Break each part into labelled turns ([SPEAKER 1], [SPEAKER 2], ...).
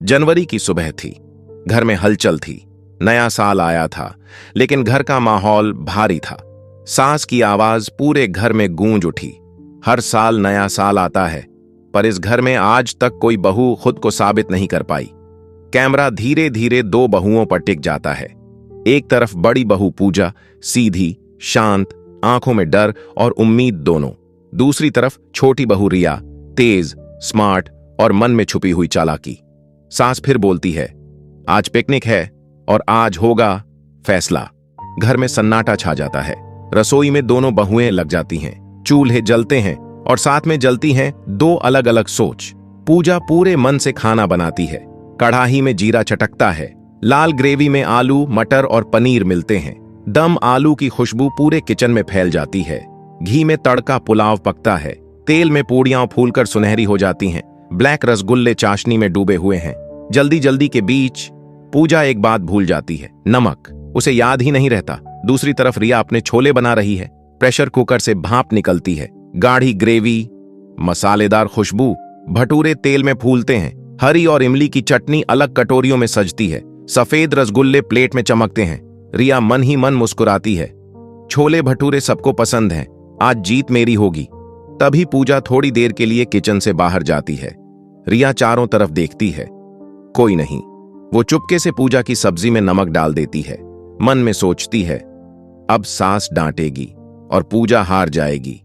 [SPEAKER 1] जनवरी की सुबह थी। घर में हलचल थी। नया साल आया था, लेकिन घर का माहौल भारी था। सास की आवाज पूरे घर में गूंज उठी। हर साल नया साल आता है, पर इस घर में आज तक कोई बहू खुद को साबित नहीं कर पाई। कैमरा धीरे धीरे दो बहुओं पर टिक जाता है। एक तरफ बड़ी बहू पूजा, सीधी, शांत, आंखों में डर और उम्मीद दोनों। दूसरी तरफ छोटी बहू रिया, तेज, स्मार्ट और मन में छुपी हुई चालाकी। सास फिर बोलती है, आज पिकनिक है और आज होगा फैसला। घर में सन्नाटा छा जाता है। रसोई में दोनों बहुएं लग जाती हैं। चूल्हे जलते हैं और साथ में जलती हैं दो अलग अलग सोच। पूजा पूरे मन से खाना बनाती है। कढ़ाई में जीरा चटकता है। लाल ग्रेवी में आलू, मटर और पनीर मिलते हैं। दम आलू की खुशबू पूरे किचन में फैल जाती है। घी में तड़का पुलाव पकता है। तेल में पूड़ियां फूलकर सुनहरी हो जाती हैं। ब्लैक रसगुल्ले चाशनी में डूबे हुए हैं। जल्दी जल्दी के बीच पूजा एक बात भूल जाती है, नमक। उसे याद ही नहीं रहता। दूसरी तरफ रिया अपने छोले बना रही है। प्रेशर कुकर से भाप निकलती है। गाढ़ी ग्रेवी, मसालेदार खुशबू। भटूरे तेल में फूलते हैं। हरी और इमली की चटनी अलग कटोरियों में सजती है। सफेद रसगुल्ले प्लेट में चमकते हैं। रिया मन ही मन मुस्कुराती है। छोले भटूरे सबको पसंद हैं। आज जीत मेरी होगी। तभी पूजा थोड़ी देर के लिए किचन से बाहर जाती है। रिया चारों तरफ देखती है, कोई नहीं। वो चुपके से पूजा की सब्जी में नमक डाल देती है। मन में सोचती है, अब सास डांटेगी और पूजा हार जाएगी।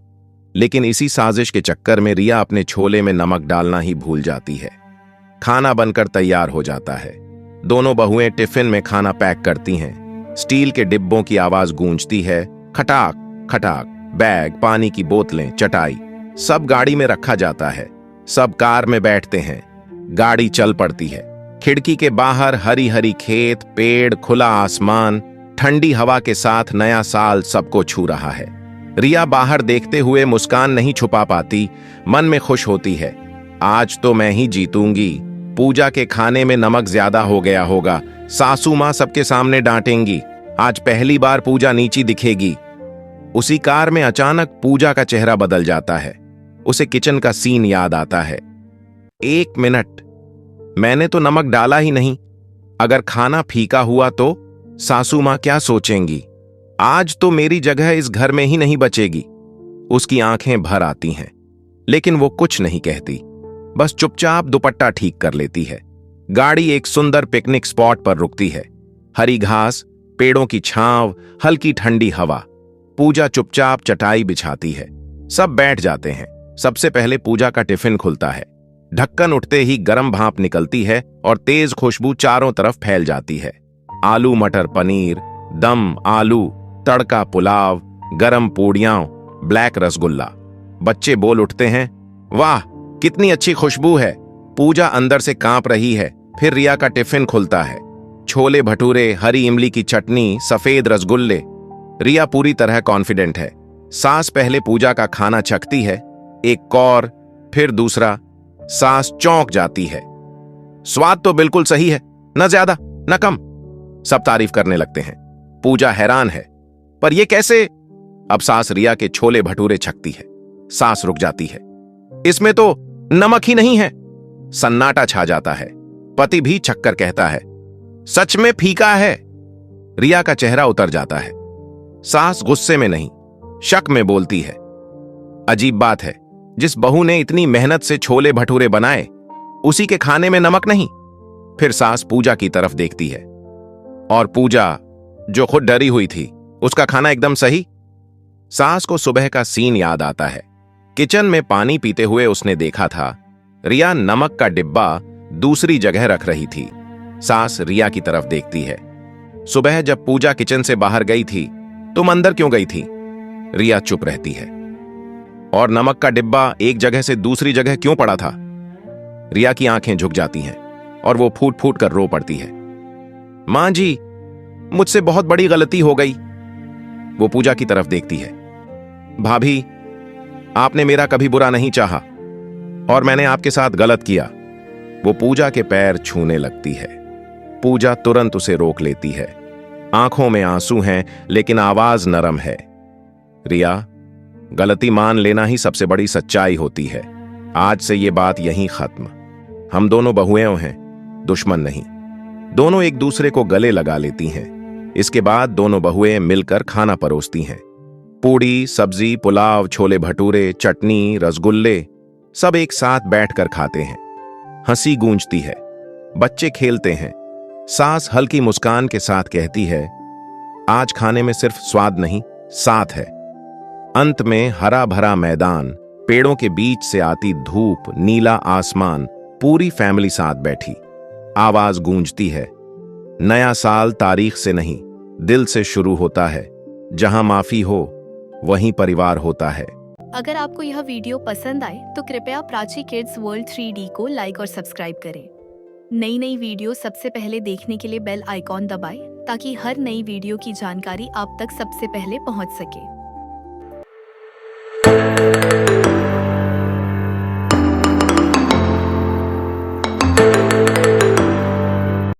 [SPEAKER 1] लेकिन इसी साजिश के चक्कर में रिया अपने छोले में नमक डालना ही भूल जाती है। खाना बनकर तैयार हो जाता है। दोनों बहुएं टिफिन में खाना पैक करती हैं। स्टील के डिब्बों की आवाज गूंजती है। खटाक खटाक। बैग, पानी की बोतलें, चटाई सब गाड़ी में रखा जाता है। सब कार में बैठते हैं। गाड़ी चल पड़ती है। खिड़की के बाहर हरी हरी खेत, पेड़, खुला आसमान, ठंडी हवा के साथ नया साल सबको छू रहा है। रिया बाहर देखते हुए मुस्कान नहीं छुपा पाती। मन में खुश होती है, आज तो मैं ही जीतूंगी। पूजा के खाने में नमक ज्यादा हो गया होगा। सासू मां सबके सामने डांटेंगी। आज पहली बार पूजा नीची दिखेगी। उसी कार में अचानक पूजा का चेहरा बदल जाता है। उसे किचन का सीन याद आता है। एक मिनट, मैंने तो नमक डाला ही नहीं। अगर खाना फीका हुआ तो सासू मां क्या सोचेंगी? आज तो मेरी जगह इस घर में ही नहीं बचेगी। उसकी आंखें भर आती हैं, लेकिन वो कुछ नहीं कहती। बस चुपचाप दुपट्टा ठीक कर लेती है। गाड़ी एक सुंदर पिकनिक स्पॉट पर रुकती है। हरी घास, पेड़ों की छांव, हल्की ठंडी हवा। पूजा चुपचाप चटाई बिछाती है। सब बैठ जाते हैं। सबसे पहले पूजा का टिफिन खुलता है। ढक्कन उठते ही गरम भाप निकलती है और तेज खुशबू चारों तरफ फैल जाती है। आलू मटर पनीर, दम आलू, तड़का पुलाव, गरम पूड़ियां, ब्लैक रसगुल्ला। बच्चे बोल उठते हैं, वाह कितनी अच्छी खुशबू है। पूजा अंदर से कांप रही है। फिर रिया का टिफिन खुलता है। छोले भटूरे, हरी इमली की चटनी, सफेद रसगुल्ले। रिया पूरी तरह कॉन्फिडेंट है। सास पहले पूजा का खाना चखती है, एक कौर, फिर दूसरा। सास चौंक जाती है। स्वाद तो बिल्कुल सही है, न ज्यादा न कम। सब तारीफ करने लगते हैं। पूजा हैरान है, पर यह कैसे? अब सास रिया के छोले भटूरे छकती है। सास रुक जाती है। इसमें तो नमक ही नहीं है। सन्नाटा छा जाता है। पति भी छक्कर कहता है, सच में फीका है। रिया का चेहरा उतर जाता है। सास गुस्से में नहीं, शक में बोलती है, अजीब बात है, जिस बहू ने इतनी मेहनत से छोले भटूरे बनाए, उसी के खाने में नमक नहीं। फिर सास पूजा की तरफ देखती है। और पूजा, जो खुद डरी हुई थी, उसका खाना एकदम सही। सास को सुबह का सीन याद आता है। किचन में पानी पीते हुए उसने देखा था रिया नमक का डिब्बा दूसरी जगह रख रही थी। सास रिया की तरफ देखती है। सुबह जब पूजा किचन से बाहर गई थी, तुम अंदर क्यों गई थी? रिया चुप रहती है। और नमक का डिब्बा एक जगह से दूसरी जगह क्यों पड़ा था? रिया की आंखें झुक जाती हैं और वो फूट फूट कर रो पड़ती है। मां जी, मुझसे बहुत बड़ी गलती हो गई। वो पूजा की तरफ देखती है। भाभी, आपने मेरा कभी बुरा नहीं चाहा और मैंने आपके साथ गलत किया। वो पूजा के पैर छूने लगती है। पूजा तुरंत उसे रोक लेती है। आंखों में आंसू हैं, लेकिन आवाज नरम है। रिया, गलती मान लेना ही सबसे बड़ी सच्चाई होती है। आज से ये बात यहीं खत्म। हम दोनों बहुएं हैं। दुश्मन नहीं। दोनों एक दूसरे को गले लगा लेती हैं। इसके बाद दोनों बहुएं मिलकर खाना परोसती हैं। पूड़ी, सब्जी, पुलाव, छोले भटूरे, चटनी, रसगुल्ले सब एक साथ बैठकर खाते हैं। हंसी गूंजती है, बच्चे खेलते हैं। सास हल्की मुस्कान के साथ कहती है, आज खाने में सिर्फ स्वाद नहीं, साथ है। अंत में हरा भरा मैदान, पेड़ों के बीच से आती धूप, नीला आसमान, पूरी फैमिली साथ बैठी। आवाज गूंजती है, नया साल तारीख से नहीं, दिल से शुरू होता है। जहां माफी हो वहीं परिवार होता है।
[SPEAKER 2] अगर आपको यह वीडियो पसंद आए तो कृपया प्राची किड्स वर्ल्ड 3D को लाइक और सब्सक्राइब करें। नई नई वीडियो सबसे पहले देखने के लिए बेल आइकॉन दबाएं ताकि हर नई वीडियो की जानकारी आप तक सबसे पहले पहुंच सके।